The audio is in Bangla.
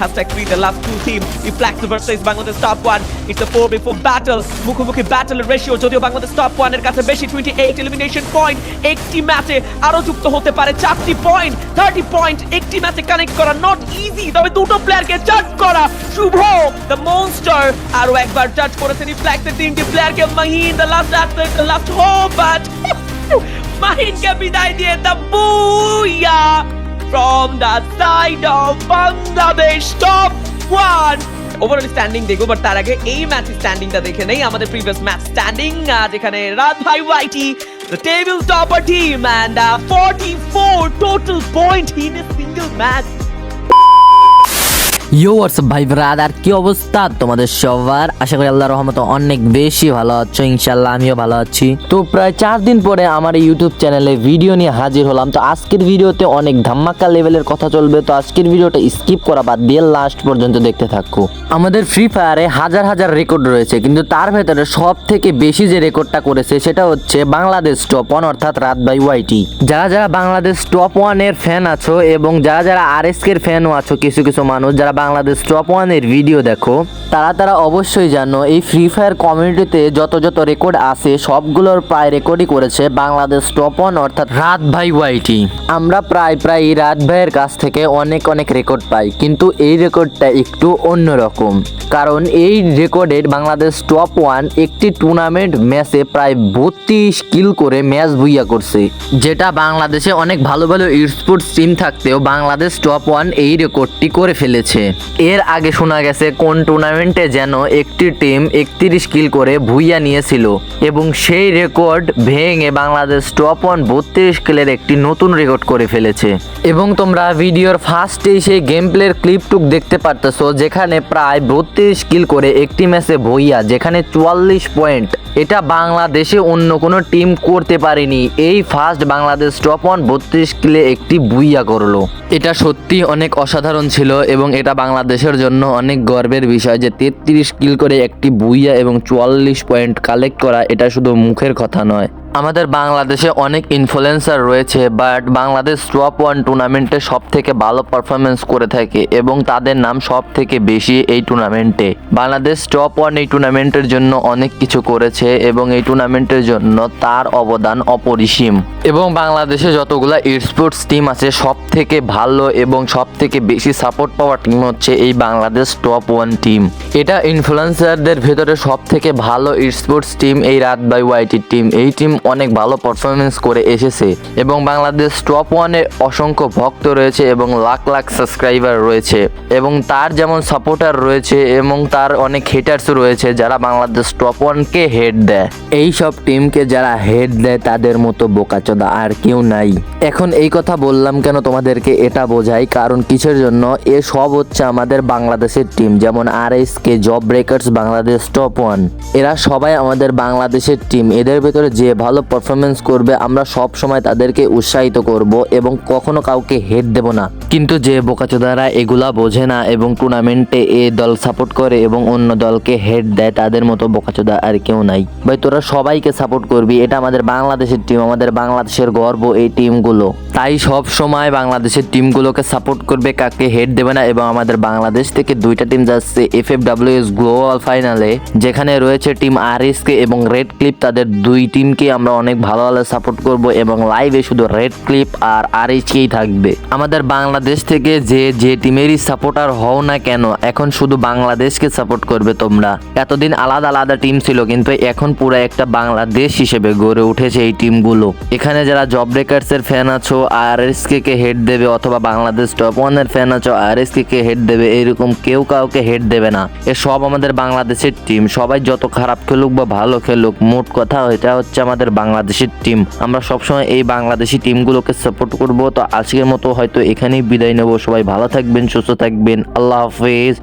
#3 the last two team Iflax versus Bangladesh top 1 it's a 4v4 battle মুখোমুখি ব্যাটল রেশিও যদিও বাংলাদেশ টপ 1 এর কাছে বেশি 28 এলিমিনেশন পয়েন্ট একটি ম্যাচে আরো যুক্ত হতে পারে 4টি পয়েন্ট 30 পয়েন্ট একটি ম্যাচে কানেক্ট করা নট ইজি তবে দুটো প্লেয়ারকে জাজ করা শুভ দ্য মনস্টার আরো একবার জাজ করেছেন ইফলাক্সের তিনটি প্লেয়ারকে Mahin the last athlete the last hope but মাহিনকে বিদায় দিয়ে দ্য বুয়া from the side of Bangladesh top 1 overall standing দেখো বাট তার আগে এই ম্যাচ স্ট্যান্ডিংটা দেখে নেই আমাদের প্রিভিয়াস ম্যাচ স্ট্যান্ডিং যেখানে রাত ভাই ওয়াইটি the table topper team and 44 total point in a single match WhatsApp ভাই ব্রাদার, কি অবস্থা তোমাদের সবার? আশা করি আল্লাহর রহমতে অনেক বেশি ভালো আছো। ইনশাল্লাহ আমিও ভালো আছি। তো প্রায় 4 দিন পরে আমার এই ইউটিউব চ্যানেলে ভিডিও নিয়ে হাজির হলাম। তো আজকের ভিডিওতে অনেক ধামাকা লেভেলের কথা চলবে, তো আজকের ভিডিওটা স্কিপ করা বাদ দিয়ে লাস্ট পর্যন্ত দেখতে থাকো। আমাদের ফ্রি ফায়ারে হাজার হাজার রেকর্ড রয়েছে, কিন্তু তার ভেতরে সব থেকে বেশি যে রেকর্ডটা করেছে সেটা হচ্ছে বাংলাদেশ টপ 1 অর্থাৎ রাত বাই ওয়াইটি। যারা যারা বাংলাদেশ টপ 1 এর ফ্যান আছো এবং যারা যারা আরএসকে এর ফ্যানও আছো, কিছু কিছু মানুষ যারা বাংলাদেশ টপ 1 এর ভিডিও দেখো, তারা অবশ্যই জানো এই ফ্রি ফায়ার কমিউনিটিতে যত যত রেকর্ড আছে সবগুলোর প্রায় রেকর্ডই করেছে বাংলাদেশ টপ 1 অর্থাৎ রাত ভাই ওয়াইটি। আমরা প্রায় এই রাত ভাইয়ের কাছ থেকে অনেক রেকর্ড পাই, কিন্তু এই রেকর্ডটা একটু অন্যরকম, কারণ এই রেকর্ডের বাংলাদেশ টপ 1 একটি টুর্নামেন্ট ম্যাচে প্রায় 32 কিল করে ম্যাচ বুইয়া করছে, যেটা বাংলাদেশে অনেক ভালো ভালো স্পোর্টস টিম থাকতেও বাংলাদেশ টপ 1 এই রেকর্ডটি করে ফেলেছে। এর আগে শোনা গেছে কোন টুর্নামেন্টে যেন একটি টিম 31 কিল করে ভুইয়া নিয়েছিল এবং সেই রেকর্ড ভেঙে বাংলাদেশ টপ 1 32 কিলের একটি নতুন রেকর্ড করে ফেলেছে। এবং তোমরা ভিডিওর ফার্স্টেই সেই গেম প্লের ক্লিপটুক দেখতে পারতেছো, যেখানে প্রায় 32 কিল করে একটি ম্যাচে ভুইয়া, যেখানে 44 পয়েন্ট। এটা বাংলাদেশে অন্য কোনো টিম করতে পারেনি। এই ফার্স্ট বাংলাদেশ টপ 1 32 কিলে একটি বুইয়া করলো। এটা সত্যি অনেক অসাধারণ ছিল এবং এটা বাংলাদেশের জন্য অনেক গর্বের বিষয় যে 33 কিল করে একটি বুইয়া এবং 44 পয়েন্ট কালেক্ট করা এটা শুধু মুখের কথা নয়। আমাদের বাংলাদেশে অনেক ইনফ্লুয়েন্সার রয়েছে, বাট বাংলাদেশ টপ 1 টুর্নামেন্টে সব থেকে ভালো পারফরমেন্স করে থাকে এবং তাদের নাম সব থেকে বেশি এই টুর্নামেন্টে। বাংলাদেশ টপ 1 এই টুর্নামেন্টের জন্য অনেক কিছু করেছে এবং এই টুর্নামেন্টের জন্য তার অবদান অপরিসীম। এবং বাংলাদেশে যতগুলা স্পোর্টস টিম আছে সব থেকে ভালো এবং সব থেকে বেশি সাপোর্ট পাওয়া টিম হচ্ছে এই বাংলাদেশ টপ 1 টিম। এটা ইনফ্লুয়েন্সারদের ভেতরে সব থেকে ভালো স্পোর্টস টিম এই রাত বাই ওয়াইটি টিম। এই টিম অনেক ভালো পারফরমেন্স করে এসেছে এবং বাংলাদেশ টপ 1 এর অসংখ্য ভক্ত রয়েছে এবং লাখ লাখ সাবস্ক্রাইবার রয়েছে এবং তার যেমন সাপোর্টার রয়েছে এবং তার অনেক হেটার্স রয়েছে যারা বাংলাদেশ টপ 1 কে হেড দেয়। এই সব টিমকে যারা হেড দেয় তাদের মতো বোকাচোদা আর কেউ নাই। এখন এই কথা বললাম কেন তোমাদেরকে, এটা বোঝাই কারণ কিসের জন্য। এ সব হচ্ছে আমাদের বাংলাদেশের টিম, যেমন RSK, job breakers, Bangladesh top 1, এরা সবাই আমাদের বাংলাদেশের টিম। এদের ভেতরে যে ভালো পারফরমেন্স করবে আমরা সব সময় তাদেরকে উৎসাহিত করব এবং কখনো কাউকে হেড দেব না। কিন্তু যে বোকাচোদারা এগুলা বোঝে না এবং টুর্নামেন্টে এ দল সাপোর্ট করে এবং অন্য দলকে হেড দেয়, তাদের মতো বোকাচোদা আর কেউ নাই। ভাই তোরা সবাইকে সাপোর্ট করবি, এটা আমাদের বাংলাদেশের টিম, আমাদের বাংলাদেশের গর্ব এই টিমগুলো। তাই সব সময় বাংলাদেশের টিমগুলোকে সাপোর্ট করবে, কাকে হেড দেবে না। এবং আমাদের বাংলাদেশ থেকে 2টা টিম যাচ্ছে FFWS গ্লোবাল ফাইনালে, যেখানে রয়েছে টিম আরএসকে এবং রেড ক্লিপ। তাদের 2 টিমকে আমরা অনেক ভালো সাপোর্ট করব এবং লাইভে শুধু রেড ক্লিপ আর আরএসকেই থাকবে। আমাদের বাংলাদেশ থেকে যে টিমেরই সাপোর্টার হও না কেন, এখন শুধু বাংলাদেশকে সাপোর্ট করবে তোমরা। এতদিন আলাদা আলাদা টিম ছিল, কিন্তু এখন পুরো একটা বাংলাদেশ হিসেবে গড়ে উঠেছে এই টিমগুলো। এখানে যারা জব ব্রেকার্স এর ফ্যান আছো আরএসকে কে হেড দেবে, অথবা বাংলাদেশ টপ 1 এর ফ্যান আছো আরএসকে কে হেড দেবে, এরকম কেউ কাউকে হেড দেবে না। এ সব আমাদের বাংলাদেশের টিম। সবাই যত খারাপ খেলুক বা ভালো খেলুক, মোট কথা এটা হচ্ছে আমাদের বাংলাদেশের টিম। আমরা সবসময় এই বাংলাদেশি টিমগুলোকে সাপোর্ট করব। তো আজকের মতো হয়তো এখানেই বিদায় নেব। সবাই ভালো থাকবেন, সুস্থ থাকবেন, আল্লাহ হাফেজ।